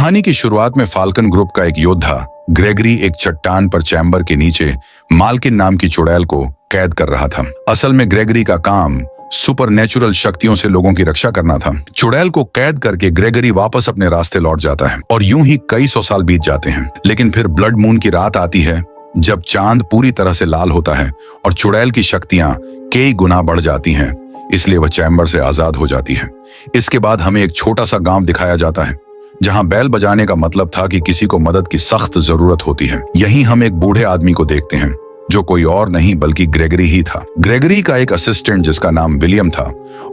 कहानी की शुरुआत में फाल्कन ग्रुप का एक योद्धा ग्रेगरी एक चट्टान पर चैम्बर के नीचे मालकिन नाम की चुड़ैल को कैद कर रहा था। असल में ग्रेगरी का काम सुपरनेचुरल शक्तियों से लोगों की रक्षा करना था। चुड़ैल को कैद करके ग्रेगरी वापस अपने रास्ते लौट जाता है और यूं ही कई सौ साल बीत जाते हैं। लेकिन फिर ब्लड मून की रात आती है जब चांद पूरी तरह से लाल होता है और चुड़ैल की शक्तियां कई गुना बढ़ जाती हैं, इसलिए वह चैम्बर से आजाद हो जाती है। इसके बाद हमें एक छोटा सा गांव दिखाया जाता है जहां बैल बजाने का मतलब था कि किसी को मदद की सख्त जरूरत होती है। यहीं हम एक बूढ़े आदमी को देखते हैं जो कोई और नहीं बल्कि ग्रेगरी ही था। ग्रेगरी का एक असिस्टेंट जिसका नाम विलियम था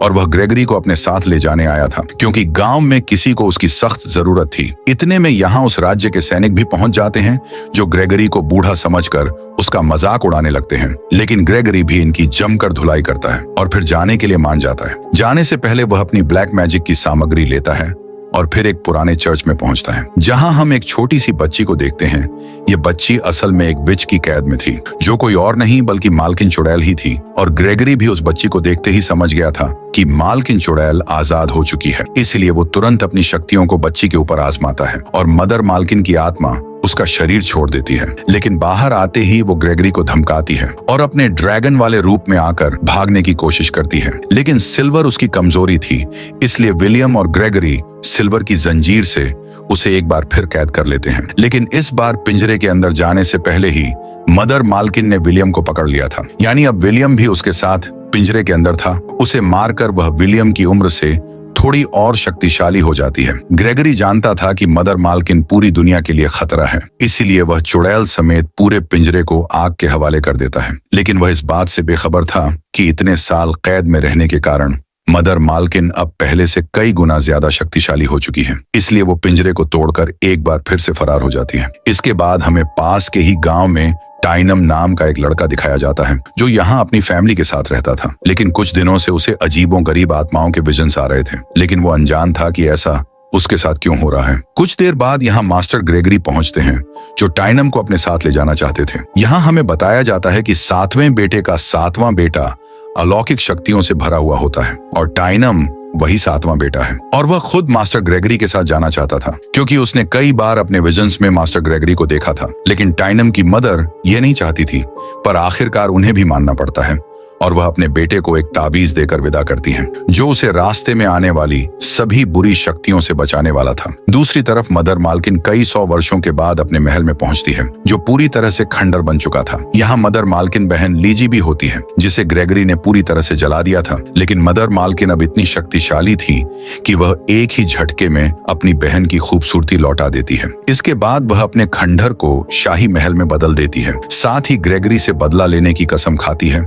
और वह ग्रेगरी को अपने साथ ले जाने आया था क्योंकि गांव में किसी को उसकी सख्त जरूरत थी। इतने में यहाँ उस राज्य के सैनिक भी पहुंच जाते हैं जो ग्रेगरी को बूढ़ा समझकर उसका मजाक उड़ाने लगते हैं। लेकिन ग्रेगरी भी इनकी जमकर धुलाई करता है और फिर जाने के लिए मान जाता है। जाने से पहले वह अपनी ब्लैक मैजिक की सामग्री लेता है और फिर एक पुराने चर्च में पहुंचता है जहां हम एक छोटी सी बच्ची को देखते हैं। ये बच्ची असल में एक विच की कैद में थी जो कोई और नहीं बल्कि मालकिन चुड़ैल ही थी और ग्रेगरी भी उस बच्ची को देखते ही समझ गया था कि मालकिन चुड़ैल आजाद हो चुकी है। इसलिए वो तुरंत अपनी शक्तियों को बच्ची के ऊपर आजमाता है और मदर मालकिन की आत्मा उसका शरीर छोड़ देती है। लेकिन बाहर आते ही वो ग्रेगरी को धमकाती है और अपने ड्रैगन वाले रूप में आकर भागने की कोशिश करती है। लेकिन सिल्वर उसकी कमजोरी थी, इसलिए विलियम और ग्रेगरी सिल्वर की जंजीर से उसे एक बार फिर कैद कर लेते हैं। लेकिन इस बार पिंजरे के अंदर जाने से पहले ही मदर मालकिन ने विलियम को पकड़ लिया था। यानी अब विलियम भी उसके साथ पिंजरे के अंदर था। उसे मारकर वह विलियम की उम्र से थोड़ी और शक्तिशाली हो जाती है। ग्रेगरी जानता था कि मदर मालकिन पूरी दुनिया के लिए खतरा है, इसीलिए वह चुड़ैल समेत पूरे पिंजरे को आग के हवाले कर देता है। लेकिन वह इस बात से बेखबर था कि इतने साल कैद में रहने के कारण मदर मालकिन अब पहले से कई गुना ज्यादा शक्तिशाली हो चुकी है। इसलिए वो पिंजरे को तोड़कर एक बार फिर से फरार हो जाती है। इसके बाद हमें पास के ही गांव में टाइनम नाम का एक लड़का दिखाया जाता है जो यहाँ अपनी फैमिली के साथ रहता था। लेकिन कुछ दिनों से उसे अजीबों गरीब आत्माओं के विजन्स आ रहे थे, लेकिन वो अनजान था कि ऐसा उसके साथ क्यों हो रहा है। कुछ देर बाद यहाँ मास्टर ग्रेगरी पहुंचते हैं जो टाइनम को अपने साथ ले जाना चाहते थे। यहाँ हमें बताया जाता है कि 7वें बेटे का 7वां बेटा अलौकिक शक्तियों से भरा हुआ होता है और टाइनम वही 7वां बेटा है और वह खुद मास्टर ग्रेगरी के साथ जाना चाहता था क्योंकि उसने कई बार अपने विजन्स में मास्टर ग्रेगरी को देखा था। लेकिन टाइनम की मदर ये नहीं चाहती थी, पर आखिरकार उन्हें भी मानना पड़ता है और वह अपने बेटे को एक ताबीज देकर विदा करती हैं जो उसे रास्ते में आने वाली सभी बुरी शक्तियों से बचाने वाला था। दूसरी तरफ मदर मालकिन कई 100 वर्षों के बाद अपने महल में पहुंचती है जो पूरी तरह से खंडर बन चुका था। यहाँ मदर मालकिन बहन लीजी भी होती है जिसे ग्रेगरी ने पूरी तरह से जला दिया था। लेकिन मदर मालकिन अब इतनी शक्तिशाली थी कि वह एक ही झटके में अपनी बहन की खूबसूरती लौटा देती है। इसके बाद वह अपने खंडर को शाही महल में बदल देती है। साथ ही ग्रेगरी से बदला लेने की कसम खाती है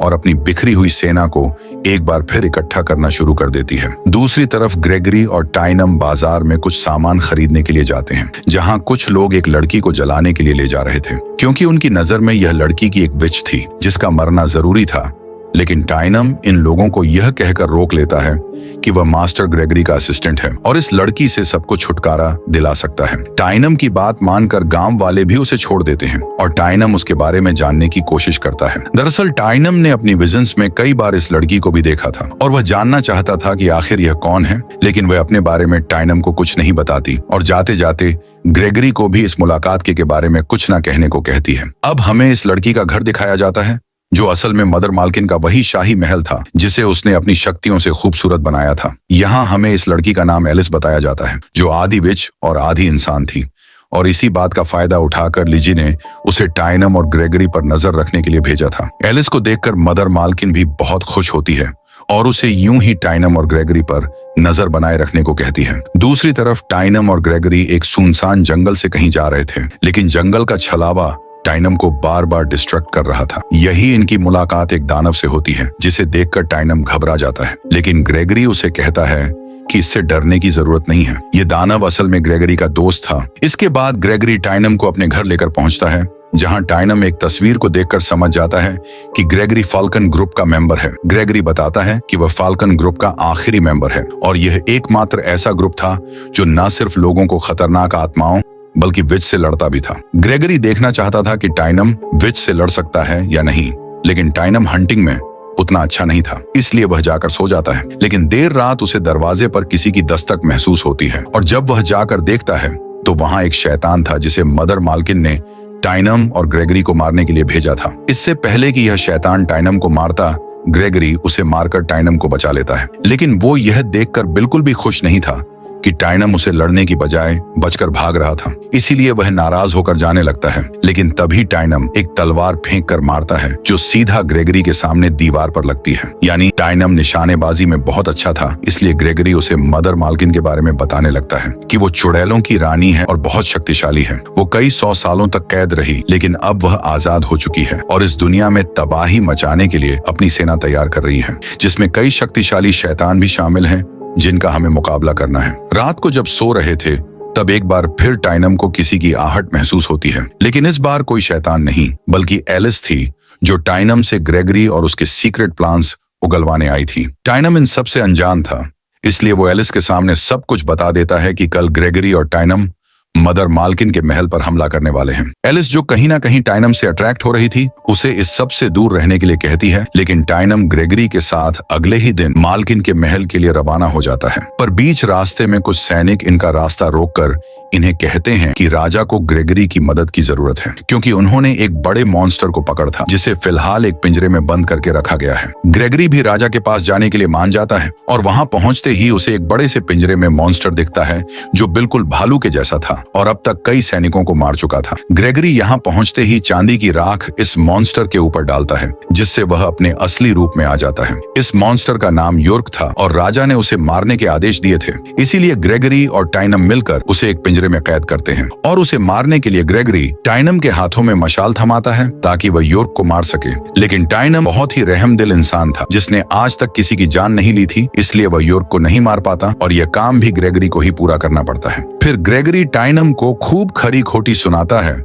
और अपनी बिखरी हुई सेना को एक बार फिर इकट्ठा करना शुरू कर देती है। दूसरी तरफ ग्रेगरी और टाइनम बाजार में कुछ सामान खरीदने के लिए जाते हैं जहां कुछ लोग एक लड़की को जलाने के लिए ले जा रहे थे क्योंकि उनकी नजर में यह लड़की की एक विच थी जिसका मरना जरूरी था। लेकिन टाइनम इन लोगों को यह कहकर रोक लेता है कि वह मास्टर ग्रेगरी का असिस्टेंट है और इस लड़की से सबको छुटकारा दिला सकता है। टाइनम की बात मानकर गांव वाले भी उसे छोड़ देते हैं और टाइनम उसके बारे में जानने की कोशिश करता है। दरअसल टाइनम ने अपनी विजन्स में कई बार इस लड़की को भी देखा था और वह जानना चाहता था कि आखिर यह कौन है। लेकिन वह अपने बारे में टाइनम को कुछ नहीं बताती और जाते जाते ग्रेगरी को भी इस मुलाकात के बारे में कुछ न कहने को कहती है। अब हमें इस लड़की का घर दिखाया जाता है जो असल में मदर मालकिन का वही शाही महल था जिसे उसने अपनी शक्तियों से खूबसूरत बनाया था। यहाँ हमें इस लड़की का नाम एलिस बताया जाता है जो आधी विच और आधी इंसान थी और इसी बात का फायदा उठाकर लिजी ने उसे टाइनम और ग्रेगरी पर नजर रखने के लिए भेजा था। एलिस को देखकर मदर मालकिन भी बहुत खुश होती है और उसे यूं ही टाइनम और ग्रेगरी पर नजर बनाए रखने को कहती है। दूसरी तरफ टाइनम और ग्रेगरी एक सुनसान जंगल से कहीं जा रहे थे, लेकिन जंगल का छलावा टाइनम को बार बार डिस्ट्रैक्ट कर रहा था। यही इनकी मुलाकात एक दानव से होती है जिसे देखकर टाइनम घबरा जाता है। लेकिन ग्रेगरी उसे कहता है कि इससे डरने की जरूरत नहीं है, ये दानव असल में ग्रेगरी का दोस्त था। इसके बाद ग्रेगरी टाइनम को अपने घर लेकर पहुंचता है जहां टाइनम एक तस्वीर को देखकर समझ जाता है कि ग्रेगरी फाल्कन ग्रुप का मेंबर है। ग्रेगरी बताता है कि वह फाल्कन ग्रुप का आखिरी मेंबर है और यह एकमात्र ऐसा ग्रुप था जो न सिर्फ लोगों को खतरनाक आत्माओं बल्कि विच से लड़ता भी था। ग्रेगरी देखना चाहता था कि टाइनम विच से लड़ सकता है या नहीं, लेकिन टाइनम हंटिंग में उतना अच्छा नहीं था, इसलिए वह जाकर सो जाता है। लेकिन देर रात उसे दरवाजे पर किसी की दस्तक महसूस होती है और जब वह जाकर देखता है तो वहां एक शैतान था जिसे मदर मालकिन ने टाइनम और ग्रेगरी को मारने के लिए भेजा था। इससे पहले कि यह शैतान टाइनम को मारता, ग्रेगरी उसे मारकर टाइनम को बचा लेता है। लेकिन वो यह देखकर बिल्कुल भी खुश नहीं था कि टाइनम उसे लड़ने की बजाय बचकर भाग रहा था, इसीलिए वह नाराज होकर जाने लगता है। लेकिन तभी टाइनम एक तलवार फेंक कर मारता है जो सीधा ग्रेगरी के सामने दीवार पर लगती है। यानी टाइनम निशानेबाजी में बहुत अच्छा था, इसलिए ग्रेगरी उसे मदर मालकिन के बारे में बताने लगता है कि वो चुड़ैलों की रानी है और बहुत शक्तिशाली है। वो कई 100 सालों तक कैद रही, लेकिन अब वह आजाद हो चुकी है और इस दुनिया में तबाही मचाने के लिए अपनी सेना तैयार कर रही है, जिसमें कई शक्तिशाली शैतान भी शामिल हैं जिनका हमें मुकाबला करना है। रात को जब सो रहे थे तब एक बार फिर टाइनम को किसी की आहट महसूस होती है, लेकिन इस बार कोई शैतान नहीं बल्कि एलिस थी जो टाइनम से ग्रेगरी और उसके सीक्रेट प्लान्स उगलवाने आई थी। टाइनम इन सब से अनजान था, इसलिए वो एलिस के सामने सब कुछ बता देता है कि कल ग्रेगरी और टाइनम मदर मालकिन के महल पर हमला करने वाले हैं। एलिस जो कहीं ना कहीं टाइनम से अट्रैक्ट हो रही थी, उसे इस सब से दूर रहने के लिए कहती है, लेकिन टाइनम ग्रेगरी के साथ अगले ही दिन मालकिन के महल के लिए रवाना हो जाता है। पर बीच रास्ते में कुछ सैनिक इनका रास्ता रोककर इन्हें कहते हैं कि राजा को ग्रेगरी की मदद की जरूरत है, क्योंकि उन्होंने एक बड़े मॉन्स्टर को पकड़ा था जिसे फिलहाल एक पिंजरे में बंद करके रखा गया है। ग्रेगरी भी राजा के पास जाने के लिए मान जाता है और वहां पहुंचते ही उसे एक बड़े से पिंजरे में मॉन्स्टर दिखता है जो बिल्कुल भालू के जैसा था और अब तक कई सैनिकों को मार चुका था। ग्रेगरी यहाँ पहुंचते ही चांदी की राख इस मॉन्स्टर के ऊपर डालता है, जिससे वह अपने असली रूप में आ जाता है। इस मॉन्स्टर का नाम योर्क था और राजा ने उसे मारने के आदेश दिए थे, इसीलिए ग्रेगरी और टाइनम मिलकर उसे एक पिंजरे में कैद करते हैं और उसे मारने के लिए ग्रेगरी टाइनम के हाथों में मशाल थमाता है ताकि वह योर्क को मार सके। लेकिन टाइनम बहुत ही रहमदिल इंसान था जिसने आज तक किसी की जान नहीं ली थी, इसलिए वह योर्क को नहीं मार पाता और यह काम भी ग्रेगरी को ही पूरा करना पड़ता है। फिर ग्रेगरी टाइनम को खूब खरी खोटी सुनाता है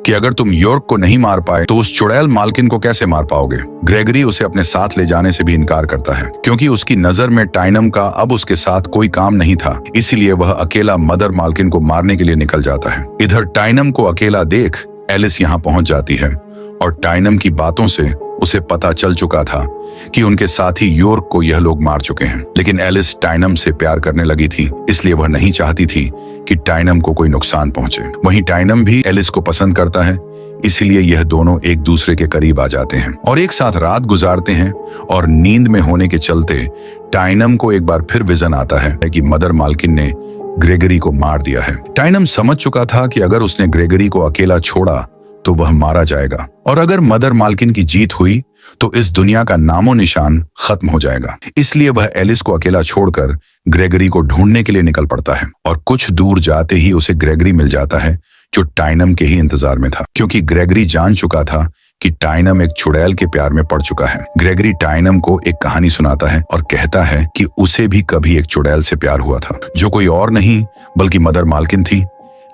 कि अगर तुम योर्क को नहीं मार पाए तो उस चुड़ैल मालकिन को कैसे मार पाओगे। ग्रेगरी उसे अपने साथ ले जाने से भी इनकार करता है, क्योंकि उसकी नजर में टाइनम का अब उसके साथ कोई काम नहीं था, इसीलिए वह अकेला मदर मालकिन को मारने के लिए निकल जाता है। इधर टाइनम को अकेला देख एलिस यहाँ पहुंच जाती है और टाइनम की बातों से उसे पता चल चुका था कि उनके साथी योर्क को यह लोग मार चुके हैं। लेकिन एलिस टाइनम से प्यार करने लगी थी, इसलिए वह नहीं चाहती थी कि टाइनम को कोई नुकसान पहुंचे। वहीं टाइनम भी एलिस को पसंद करता है, इसलिए यह दोनों एक दूसरे के करीब आ जाते हैं और एक साथ रात गुजारते हैं। और नींद में होने के चलते टाइनम को एक बार फिर विजन आता है कि मदर मालकिन ने ग्रेगरी को मार दिया है। टाइनम समझ चुका था कि अगर उसने ग्रेगरी को अकेला छोड़ा तो वह मारा जाएगा और अगर मदर मालकिन की जीत हुई तो इस दुनिया का नामो निशान खत्म हो जाएगा। इसलिए वह एलिस को अकेला छोड़कर ग्रेगरी को ढूंढने के लिए निकल पड़ता है और कुछ दूर जाते ही उसे ग्रेगरी मिल जाता है जो टाइनम के ही इंतजार में था, क्योंकि ग्रेगरी जान चुका था कि टाइनम एक चुड़ैल के प्यार में पड़ चुका है। ग्रेगरी टाइनम को एक कहानी सुनाता है और कहता है कि उसे भी कभी एक चुड़ैल से प्यार हुआ था जो कोई और नहीं बल्कि मदर मालकिन थी।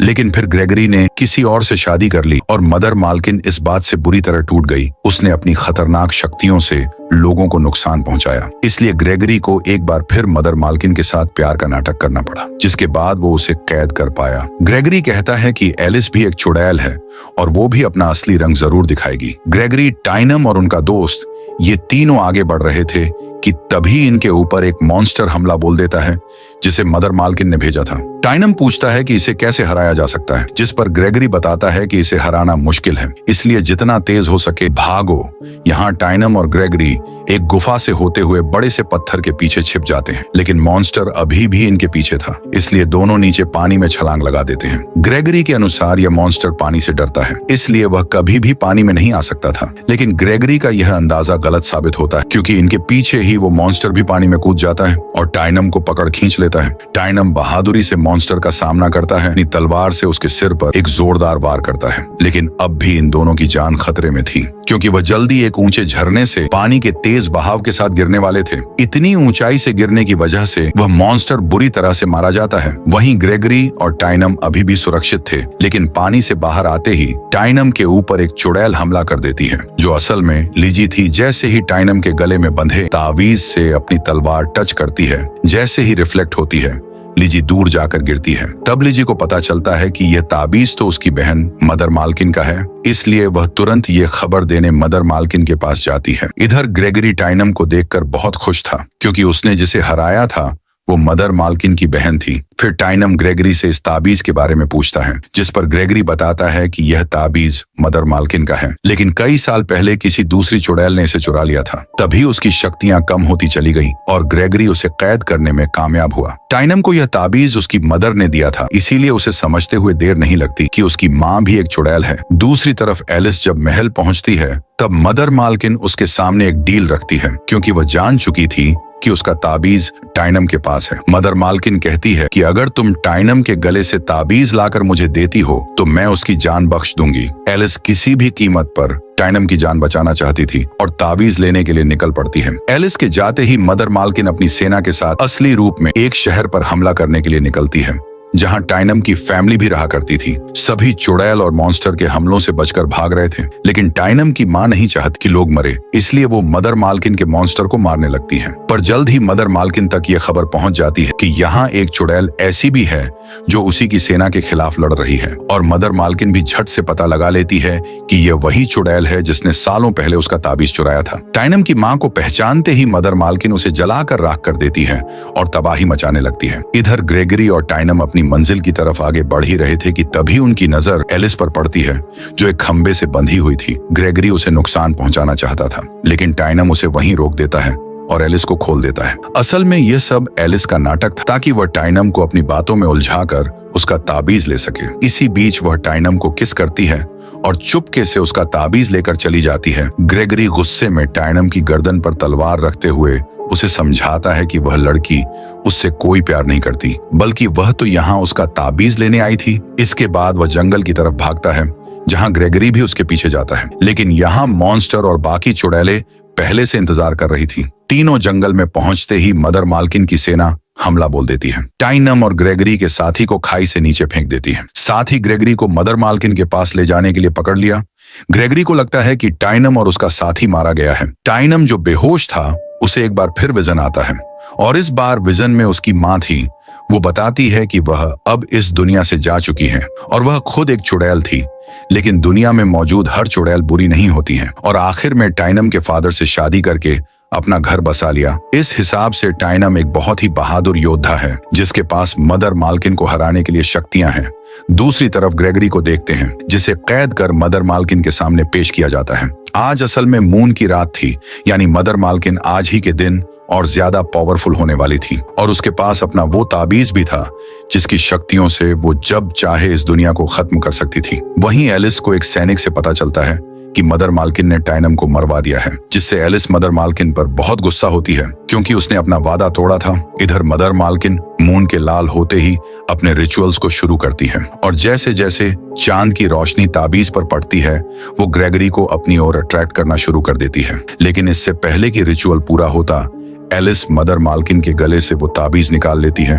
लेकिन फिर ग्रेगरी ने किसी और से शादी कर ली और मदर मालकिन इस बात से बुरी तरह टूट गई। उसने अपनी खतरनाक शक्तियों से लोगों को नुकसान पहुंचाया, इसलिए ग्रेगरी को एक बार फिर मदर मालकिन के साथ प्यार का नाटक करना पड़ा, जिसके बाद वो उसे कैद कर पाया। ग्रेगरी कहता है कि एलिस भी एक चुड़ैल है और वो भी अपना असली रंग जरूर दिखाएगी। ग्रेगरी, टाइनम और उनका दोस्त ये तीनों आगे बढ़ रहे थे कि तभी इनके ऊपर एक मॉन्स्टर हमला बोल देता है जिसे मदर मालकिन ने भेजा था। टाइनम पूछता है कि इसे कैसे हराया जा सकता है, जिस पर ग्रेगरी बताता है कि इसे हराना मुश्किल है, इसलिए जितना तेज हो सके भागो। यहाँ टाइनम और ग्रेगरी एक गुफा से होते हुए बड़े से पत्थर के पीछे छिप जाते हैं, लेकिन मॉन्स्टर अभी भी इनके पीछे था, इसलिए दोनों नीचे पानी में छलांग लगा देते हैं। ग्रेगरी के अनुसार यह मॉन्स्टर पानी से डरता है, इसलिए वह कभी भी पानी में नहीं आ सकता था। लेकिन ग्रेगरी का यह अंदाजा गलत साबित होता है, क्योंकि इनके पीछे ही वो मॉन्स्टर भी पानी में कूद जाता है और टाइनम को पकड़ खींच लेता है। टाइनम बहादुरी से मॉन्स्टर का सामना करता है, अपनी तलवार से उसके सिर पर एक जोरदार वार करता है। लेकिन अब भी इन दोनों की जान खतरे में थी, क्योंकि वह जल्दी एक ऊंचे झरने से पानी के तेज बहाव के साथ गिरने वाले थे। इतनी ऊंचाई से गिरने की वजह से वह मॉन्स्टर बुरी तरह से मारा जाता है। वहीं ग्रेगरी और टाइनम अभी भी सुरक्षित थे, लेकिन पानी से बाहर आते ही टाइनम के ऊपर एक चुड़ैल हमला कर देती है, जो असल में लिजी थी। जैसे ही टाइनम के गले में बंधे तावीज से अपनी तलवार टच करती है, जैसे ही रिफ्लेक्ट होती है, लीजी दूर जाकर गिरती है। तब लीजी को पता चलता है कि यह ताबीज तो उसकी बहन मदर मालकिन का है, इसलिए वह तुरंत ये खबर देने मदर मालकिन के पास जाती है। इधर ग्रेगरी टाइनम को देखकर बहुत खुश था, क्योंकि उसने जिसे हराया था वो मदर मालकिन की बहन थी। फिर टाइनम ग्रेगरी से इस ताबीज के बारे में पूछता है, जिस पर ग्रेगरी बताता है कि यह ताबीज मदर मालकिन का है, लेकिन कई साल पहले किसी दूसरी चुड़ैल ने इसे चुरा लिया था। तभी उसकी शक्तियां कम होती चली गईं और ग्रेगरी उसे कैद करने में कामयाब हुआ। टाइनम को यह ताबीज उसकी मदर ने दिया था, इसीलिए उसे समझते हुए देर नहीं लगती कि उसकी माँ भी एक चुड़ैल है। दूसरी तरफ एलिस जब महल पहुंचती है तब मदर मालकिन उसके सामने एक डील रखती है, क्योंकि वह जान चुकी थी कि उसका ताबीज टाइनम के पास है। मदर मालकिन कहती है कि अगर तुम टाइनम के गले से ताबीज लाकर मुझे देती हो तो मैं उसकी जान बख्श दूंगी। एलिस किसी भी कीमत पर टाइनम की जान बचाना चाहती थी और ताबीज लेने के लिए निकल पड़ती है। एलिस के जाते ही मदर मालकिन अपनी सेना के साथ असली रूप में एक शहर पर हमला करने के लिए निकलती है, जहां टाइनम की फैमिली भी रहा करती थी। सभी चुड़ैल और मॉन्स्टर के हमलों से बचकर भाग रहे थे, लेकिन टाइनम की मां नहीं चाहती कि लोग मरे, इसलिए वो मदर मालकिन के मॉन्स्टर को मारने लगती है। पर जल्द ही मदर मालकिन तक ये खबर पहुंच जाती है कि यहाँ एक चुड़ैल ऐसी भी है जो उसी की सेना के खिलाफ लड़ रही है, और मदर मालकिन भी झट से पता लगा लेती है कि यह वही चुड़ैल है जिसने सालों पहले उसका ताबीज चुराया था। टाइनम की मां को पहचानते ही मदर मालकिन उसे जलाकर राख कर देती है और तबाही मचाने लगती है। इधर ग्रेगरी और टाइनम अपनी मंजिल की तरफ आगे बढ़ ही रहे थे कि तभी उनकी नजर एलिस पर पड़ती है, जो एक खंबे से बंधी हुई थी। ग्रेगरी उसे नुकसान पहुंचाना चाहता था, लेकिन टाइनम उसे वहीं रोक देता है और एलिस को खोल देता है। असल में यह सब एलिस का नाटक था, ताकि वह टाइनम को अपनी बातों में उलझाकर उसका ताबीज ले सके। इसी बीच वह टाइनम को किस करती है और चुपके से उसका ताबीज लेकर चली जाती है। ग्रेगरी गुस्से में टाइनम की गर्दन पर तलवार रखते हुए उसे समझाता है कि वह लड़की उससे कोई प्यार नहीं करती, बल्कि वह तो यहाँ उसका ताबीज लेने आई थी। इसके बाद वह जंगल की तरफ भागता है, जहाँ ग्रेगरी भी उसके पीछे जाता है, लेकिन यहाँ मॉन्स्टर और बाकी चुड़ैलें पहले से इंतजार कर रही थी। तीनों जंगल में पहुंचते ही मदर मालकिन की सेना हमला बोल देती है। टाइनम और ग्रेगरी के साथी को खाई से नीचे फेंक देती है। साथ ही ग्रेगरी को मदर मालकिन के पास ले जाने के लिए पकड़ लिया। ग्रेगरी को लगता है कि टाइनम और उसका साथी मारा गया है। टाइनम जो बेहोश था उसे एक बार फिर विजन आता है, और इस बार विजन में उसकी मां थी। वो बताती है कि वह अब इस दुनिया से जा चुकी है और वह खुद एक चुड़ैल थी, लेकिन दुनिया में मौजूद हर चुड़ैल बुरी नहीं होती है, और आखिर में टाइनम के फादर से शादी करके अपना घर बसा लिया। इस हिसाब से टाइनम एक बहुत ही बहादुर योद्धा है, जिसके पास मदर मालकिन को हराने के लिए शक्तियां हैं। दूसरी तरफ ग्रेगरी को देखते हैं, जिसे कैद कर मदर मालकिन के सामने पेश किया जाता है। आज असल में मून की रात थी, यानी मदर मालकिन आज ही के दिन और ज्यादा पावरफुल होने वाली थी, और उसके पास अपना वो ताबीज भी था जिसकी शक्तियों से वो जब चाहे इस दुनिया को खत्म कर सकती थी। वहीं एलिस को एक सैनिक से पता चलता है कि मदर मालकिन ने टाइनम को मरवा दिया है, जिससे एलिस मदर मालकिन पर बहुत गुस्सा होती है, क्योंकि उसने अपना वादा तोड़ा था। इधर मदर मालकिन मून के लाल होते ही अपने रिचुअल्स को शुरू करती है, और जैसे जैसे चांद की रोशनी ताबीज पर पड़ती है वो ग्रेगरी को अपनी ओर अट्रैक्ट करना शुरू कर देती है। लेकिन इससे पहले कि रिचुअल पूरा होता, एलिस मदर मालकिन के गले से वो ताबीज निकाल लेती है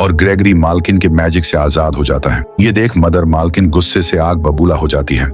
और ग्रेगरी मालकिन के मैजिक से आजाद हो जाता है। ये देख मदर मालकिन गुस्से से आग बबूला हो जाती है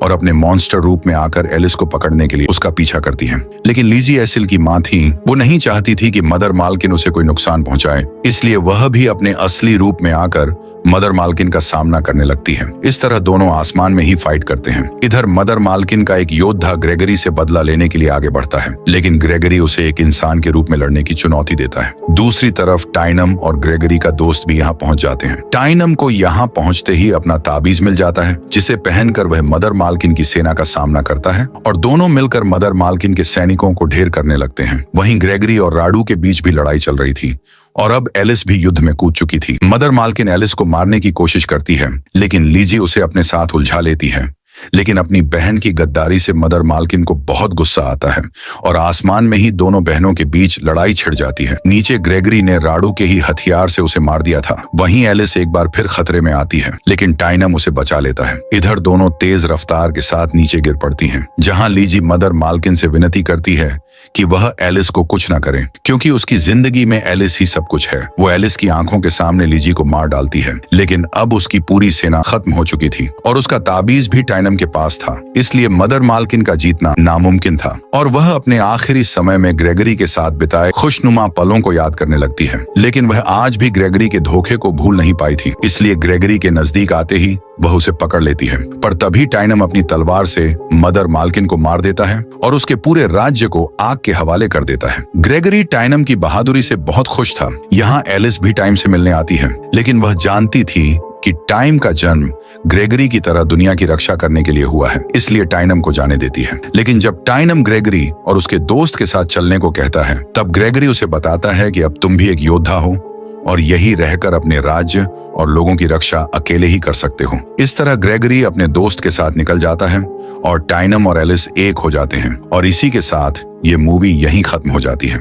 और अपने मॉन्स्टर रूप में आकर एलिस को पकड़ने के लिए उसका पीछा करती है। लेकिन लीजी एसिल की मां थी, वो नहीं चाहती थी कि मदर मालकिन उसे कोई नुकसान पहुंचाए, इसलिए वह भी अपने असली रूप में आकर मदर मालकिन का सामना करने लगती है। इस तरह दोनों आसमान में ही फाइट करते हैं। इधर मदर मालकिन का एक योद्धा ग्रेगरी से बदला लेने के लिए आगे बढ़ता है, लेकिन ग्रेगरी उसे एक इंसान के रूप में लड़ने की चुनौती देता है। दूसरी तरफ टाइनम और ग्रेगरी का दोस्त भी यहाँ पहुंच जाते हैं। टाइनम को यहाँ पहुंचते ही अपना ताबीज मिल जाता है, जिसे पहनकर वह मदर मालकिन की सेना का सामना करता है और दोनों मिलकर मदर मालकिन के सैनिकों को ढेर करने लगते हैं। वहीं ग्रेगरी और राडू के बीच भी लड़ाई चल रही थी और अब एलिस भी युद्ध में कूद चुकी थी। मदर मालकिन एलिस को मारने की कोशिश करती है, लेकिन लीजी उसे अपने साथ उलझा लेती है। लेकिन अपनी बहन की गद्दारी से मदर मालकिन को बहुत गुस्सा आता है और आसमान में ही दोनों बहनों के बीच लड़ाई छिड़ जाती है। नीचे ग्रेगरी ने राडू के ही हथियार से उसे मार दिया था। वहीं एलिस एक बार फिर खतरे में आती है, लेकिन टाइनम उसे बचा लेता है। इधर दोनों तेज रफ्तार के साथ नीचे गिर पड़ती हैं, जहां लीजी मदर मालकिन से विनती करती है कि वह एलिस को कुछ ना करे, क्योंकि उसकी जिंदगी में एलिस ही सब कुछ है। वो एलिस की आंखों के सामने लिजी को मार डालती है, लेकिन अब उसकी पूरी सेना खत्म हो चुकी थी और उसका ताबीज भी टाइनम के पास था, इसलिए मदर मालकिन का जीतना नामुमकिन था और वह अपने आखिरी समय में ग्रेगरी के साथ बिताए खुशनुमा पलों को याद करने लगती है। लेकिन वह आज भी ग्रेगरी के धोखे को भूल नहीं पाई थी, इसलिए ग्रेगरी के नजदीक आते ही वह उसे पकड़ लेती है। पर तभी टाइनम अपनी तलवार से मदर मालकिन को मार देता है और उसके पूरे राज्य को आग के हवाले कर देता है। ग्रेगरी टाइनम की बहादुरी से बहुत खुश था। यहाँ एलिस भी टाइम से मिलने आती है, लेकिन वह जानती थी कि टाइम का जन्म ग्रेगरी की तरह दुनिया की रक्षा करने के लिए हुआ है, इसलिए टाइनम को जाने देती है। लेकिन जब टाइनम ग्रेगरी और उसके दोस्त के साथ चलने को कहता है, तब ग्रेगरी उसे बताता है कि अब तुम भी एक योद्धा हो और यही रहकर अपने राज्य और लोगों की रक्षा अकेले ही कर सकते हो। इस तरह ग्रेगरी अपने दोस्त के साथ निकल जाता है और टाइनम और एलिस एक हो जाते हैं और इसी के साथ ये मूवी यहीं खत्म हो जाती है।